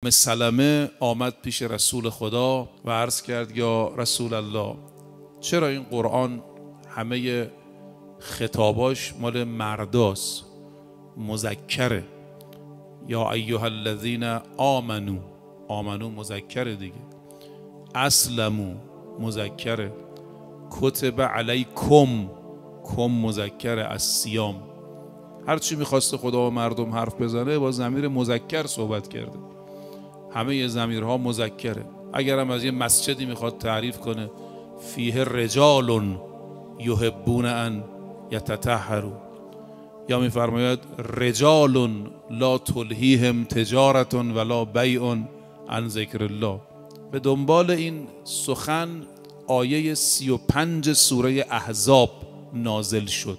سلمه آمد پیش رسول خدا و عرض کرد یا رسول الله، چرا این قرآن همه خطاباش مال مرداست، مذکره؟ یا ایها الذین آمنو، آمنو مذکره دیگه، اسلمو مذکره، کتب علیکم، کم مذکره، الصیام. هرچی میخواسته خدا و مردم حرف بزنه با ضمیر مذکر صحبت کرده، همه ضمیرها مذکره. اگرم از یه مسجدی میخواد تعریف کنه، فیه رجال یحبون ان یتطهروا، یا میفرماید رجال لا تلهیهم تجارت ولا بیع عن ذکر الله. به دنبال این سخن آیه 35 سوره احزاب نازل شد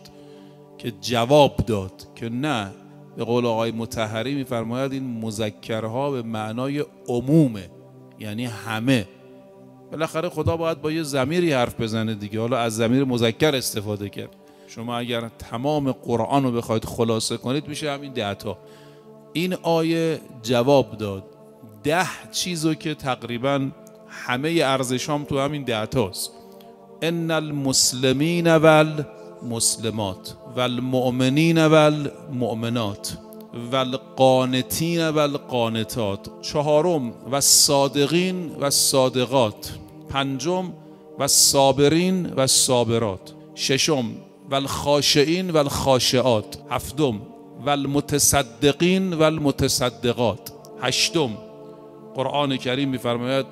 که جواب داد که نه، به قول آقای مطهری میفرماید این مذکرها به معنای عمومه، یعنی همه. بالاخره خدا باید با یه ضمیری حرف بزنه دیگه، حالا از ضمیر مذکر استفاده کرد. شما اگر تمام قرآن رو بخواید خلاصه کنید میشه همین 10 تا. این آیه جواب داد 10 چیزو که تقریبا همه ارزشام تو همین 10 تاست. ان المسلمین والمسلمات والمؤمنین والمؤمنات والقانتین والقانتات، 4 والصادقین والصادقات، 5 والصابرین والصابرات، 6 والخاشعین والخاشعات، 7 والمتصدقین والمتصدقات، 8 قرآن کریم میفرماید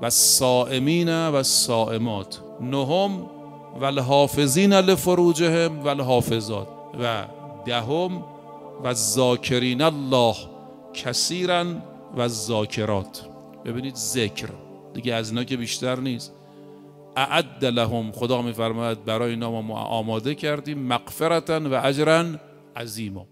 والصائمین والصائمات، 9 والحافظین لفروجهم والحافظات، و 10 والذاکرین الله کثیرا والذاکرات. ببینید ذکر دیگه از اینا که بیشتر نیست. اعد لهم، خدا میفرماید برای اینا ما آماده کردیم مغفرتا و اجرا عظیما.